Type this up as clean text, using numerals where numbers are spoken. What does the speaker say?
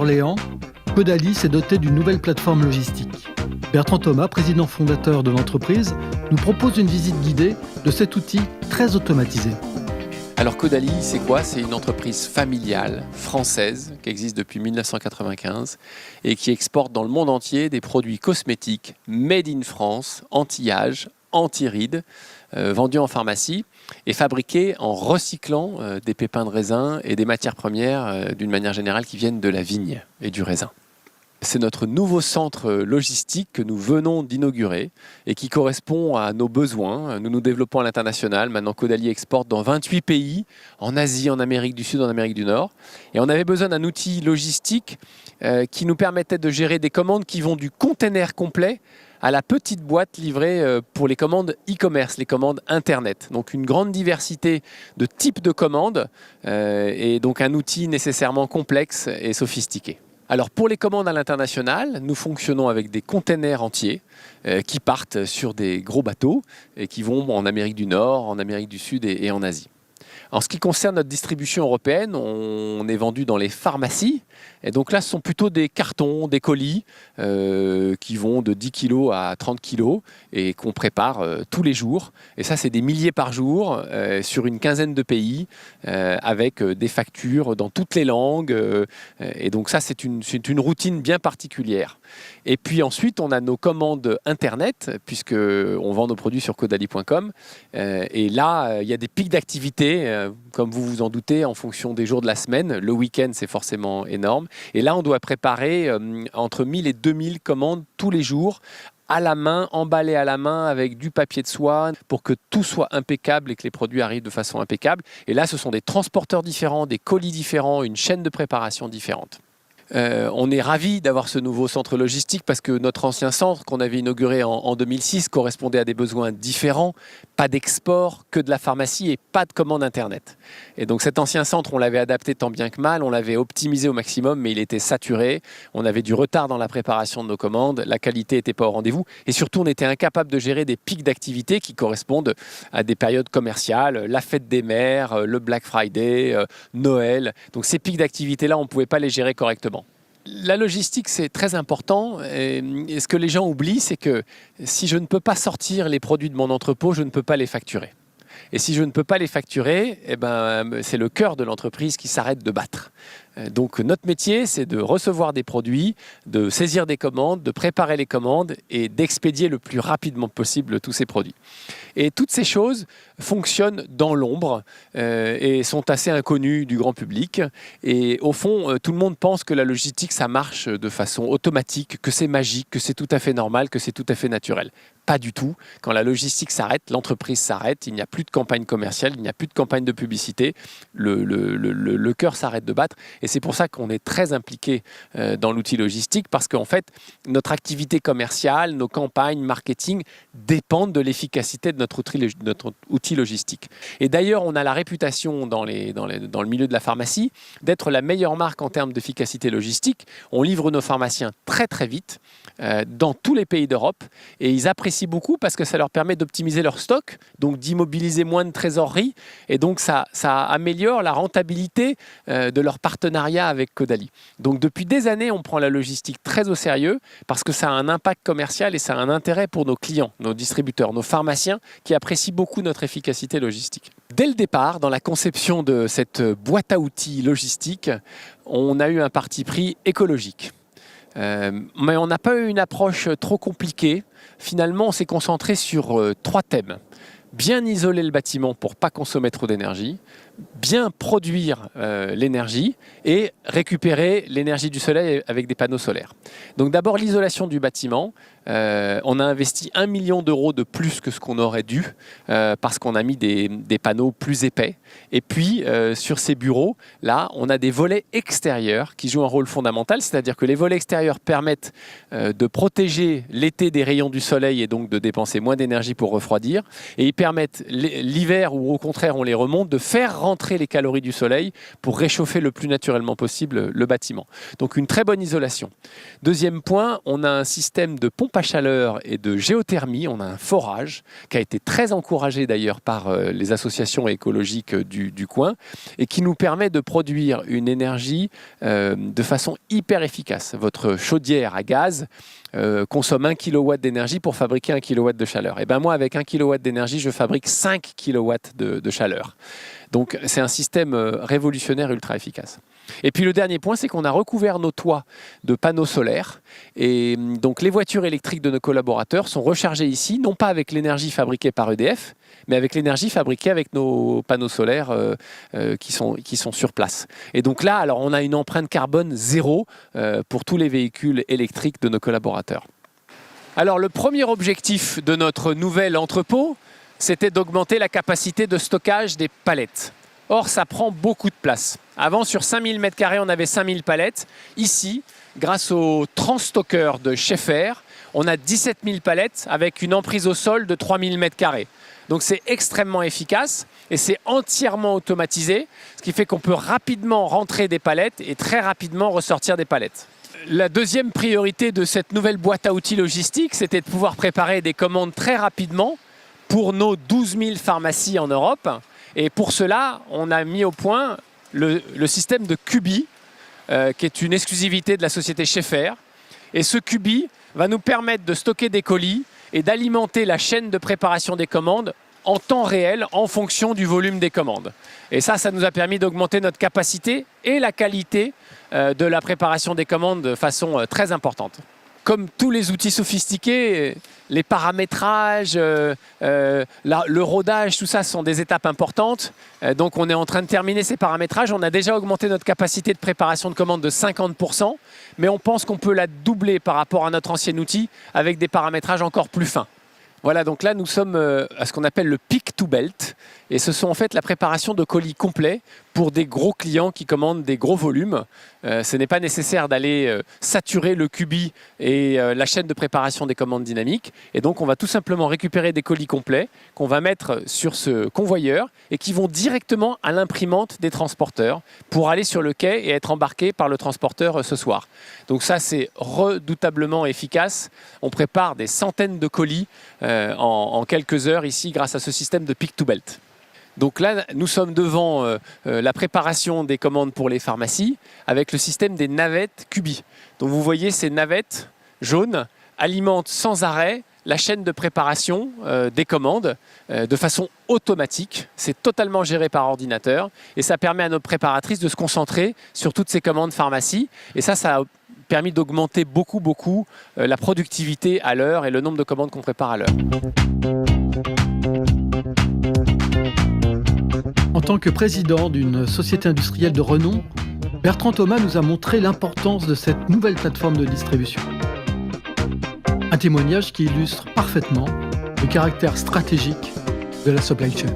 Orléans, Caudalie s'est doté d'une nouvelle plateforme logistique. Bertrand Thomas, président fondateur de l'entreprise, nous propose une visite guidée de cet outil très automatisé. Alors Caudalie, c'est quoi? C'est une entreprise familiale française qui existe depuis 1995 et qui exporte dans le monde entier des produits cosmétiques made in France, anti-âge, anti-rides, vendus en pharmacie et fabriqués en recyclant des pépins de raisin et des matières premières d'une manière générale qui viennent de la vigne et du raisin. C'est notre nouveau centre logistique que nous venons d'inaugurer et qui correspond à nos besoins. Nous nous développons à l'international. Maintenant, Caudalie exporte dans 28 pays, en Asie, en Amérique du Sud, en Amérique du Nord. Et on avait besoin d'un outil logistique qui nous permettait de gérer des commandes qui vont du container complet à la petite boîte livrée pour les commandes e-commerce, les commandes Internet. Donc une grande diversité de types de commandes et donc un outil nécessairement complexe et sophistiqué. Alors pour les commandes à l'international, nous fonctionnons avec des containers entiers qui partent sur des gros bateaux et qui vont en Amérique du Nord, en Amérique du Sud et en Asie. En ce qui concerne notre distribution européenne, on est vendu dans les pharmacies. Et donc là, ce sont plutôt des cartons, des colis qui vont de 10 kg à 30 kg et qu'on prépare tous les jours. Et ça, c'est des milliers par jour sur une quinzaine de pays avec des factures dans toutes les langues. Et donc ça, c'est une routine bien particulière. Et puis ensuite, on a nos commandes Internet, puisqu'on vend nos produits sur caudalie.com. Et là, il y a des pics d'activité, comme vous vous en doutez, en fonction des jours de la semaine. Le week-end, c'est forcément énorme. Et là, on doit préparer entre 1000 et 2000 commandes tous les jours, à la main, emballées à la main avec du papier de soie pour que tout soit impeccable et que les produits arrivent de façon impeccable. Et là, ce sont des transporteurs différents, des colis différents, une chaîne de préparation différente. On est ravis d'avoir ce nouveau centre logistique parce que notre ancien centre qu'on avait inauguré en 2006 correspondait à des besoins différents, pas d'export, que de la pharmacie et pas de commande Internet. Et donc cet ancien centre, on l'avait adapté tant bien que mal, on l'avait optimisé au maximum, mais il était saturé, on avait du retard dans la préparation de nos commandes, la qualité n'était pas au rendez-vous et surtout on était incapable de gérer des pics d'activité qui correspondent à des périodes commerciales, la fête des mères, le Black Friday, Noël. Donc ces pics d'activité-là, on ne pouvait pas les gérer correctement. La logistique, c'est très important et ce que les gens oublient, c'est que si je ne peux pas sortir les produits de mon entrepôt, je ne peux pas les facturer. Et si je ne peux pas les facturer, c'est le cœur de l'entreprise qui s'arrête de battre. Donc notre métier, c'est de recevoir des produits, de saisir des commandes, de préparer les commandes et d'expédier le plus rapidement possible tous ces produits. Et toutes ces choses fonctionnent dans l'ombre et sont assez inconnues du grand public. Et au fond, tout le monde pense que la logistique, ça marche de façon automatique, que c'est magique, que c'est tout à fait normal, que c'est tout à fait naturel. Pas du tout. Quand la logistique s'arrête, l'entreprise s'arrête, il n'y a plus de campagne commerciale, il n'y a plus de campagne de publicité, le cœur s'arrête de battre. Et c'est pour ça qu'on est très impliqué dans l'outil logistique parce qu'en fait, notre activité commerciale, nos campagnes, marketing dépendent de l'efficacité de notre outil logistique. Et d'ailleurs, on a la réputation dans le milieu de la pharmacie d'être la meilleure marque en termes d'efficacité logistique. On livre nos pharmaciens très très vite dans tous les pays d'Europe et ils apprécient beaucoup parce que ça leur permet d'optimiser leur stock, donc d'immobiliser moins de trésorerie et donc ça améliore la rentabilité de leur partenariat avec Caudalie. Donc depuis des années, on prend la logistique très au sérieux parce que ça a un impact commercial et ça a un intérêt pour nos clients, nos distributeurs, nos pharmaciens qui apprécient beaucoup notre efficacité logistique. Dès le départ, dans la conception de cette boîte à outils logistique, on a eu un parti pris écologique. Mais on n'a pas eu une approche trop compliquée. Finalement, on s'est concentré sur 3 thèmes. Bien isoler le bâtiment pour ne pas consommer trop d'énergie, bien produire l'énergie et récupérer l'énergie du soleil avec des panneaux solaires. Donc d'abord l'isolation du bâtiment. On a investi 1 million d'euros de plus que ce qu'on aurait dû parce qu'on a mis des panneaux plus épais. Et puis sur ces bureaux, là, on a des volets extérieurs qui jouent un rôle fondamental, c'est-à-dire que les volets extérieurs permettent de protéger l'été des rayons du soleil et donc de dépenser moins d'énergie pour refroidir. Et ils permettent l'hiver ou au contraire on les remonte de faire rentrer les calories du soleil pour réchauffer le plus naturellement possible le bâtiment. Donc une très bonne isolation. Deuxième point, on a un système de pompe à chaleur et de géothermie. On a un forage qui a été très encouragé d'ailleurs par les associations écologiques du coin et qui nous permet de produire une énergie de façon hyper efficace. Votre chaudière à gaz consomme 1 kW d'énergie pour fabriquer 1 kW de chaleur. Et bien moi, avec 1 kW d'énergie, je fabrique 5 kW de chaleur. Donc c'est un système révolutionnaire ultra efficace. Et puis le dernier point, c'est qu'on a recouvert nos toits de panneaux solaires. Et donc les voitures électriques de nos collaborateurs sont rechargées ici, non pas avec l'énergie fabriquée par EDF, mais avec l'énergie fabriquée avec nos panneaux solaires qui sont sur place. Et donc là, alors, on a une empreinte carbone zéro pour tous les véhicules électriques de nos collaborateurs. Alors le premier objectif de notre nouvel entrepôt, c'était d'augmenter la capacité de stockage des palettes. Or, ça prend beaucoup de place. Avant, sur 5000 m², on avait 5000 palettes. Ici, grâce au transstocker de Schaeffer, on a 17 000 palettes avec une emprise au sol de 3000 m². Donc c'est extrêmement efficace et c'est entièrement automatisé, ce qui fait qu'on peut rapidement rentrer des palettes et très rapidement ressortir des palettes. La deuxième priorité de cette nouvelle boîte à outils logistique, c'était de pouvoir préparer des commandes très rapidement pour nos 12 000 pharmacies en Europe. Et pour cela, on a mis au point le système de Cubi, qui est une exclusivité de la société Schaeffer. Et ce Cubi va nous permettre de stocker des colis et d'alimenter la chaîne de préparation des commandes en temps réel en fonction du volume des commandes. Et ça nous a permis d'augmenter notre capacité et la qualité de la préparation des commandes de façon très importante. Comme tous les outils sophistiqués, les paramétrages, le rodage, tout ça sont des étapes importantes. Donc on est en train de terminer ces paramétrages. On a déjà augmenté notre capacité de préparation de commandes de 50%, mais on pense qu'on peut la doubler par rapport à notre ancien outil avec des paramétrages encore plus fins. Voilà, donc là nous sommes à ce qu'on appelle le pick to belt. Et ce sont en fait la préparation de colis complets pour des gros clients qui commandent des gros volumes. Ce n'est pas nécessaire d'aller saturer le Cubi et la chaîne de préparation des commandes dynamiques. Et donc on va tout simplement récupérer des colis complets qu'on va mettre sur ce convoyeur et qui vont directement à l'imprimante des transporteurs pour aller sur le quai et être embarqués par le transporteur ce soir. Donc ça c'est redoutablement efficace. On prépare des centaines de colis en quelques heures ici grâce à ce système de pick to belt. Donc là, nous sommes devant la préparation des commandes pour les pharmacies avec le système des navettes Cubi. Donc vous voyez, ces navettes jaunes alimentent sans arrêt la chaîne de préparation des commandes de façon automatique. C'est totalement géré par ordinateur et ça permet à nos préparatrices de se concentrer sur toutes ces commandes pharmacie. Et ça a permis d'augmenter beaucoup la productivité à l'heure et le nombre de commandes qu'on prépare à l'heure. En tant que président d'une société industrielle de renom, Bertrand Thomas nous a montré l'importance de cette nouvelle plateforme de distribution. Un témoignage qui illustre parfaitement le caractère stratégique de la supply chain.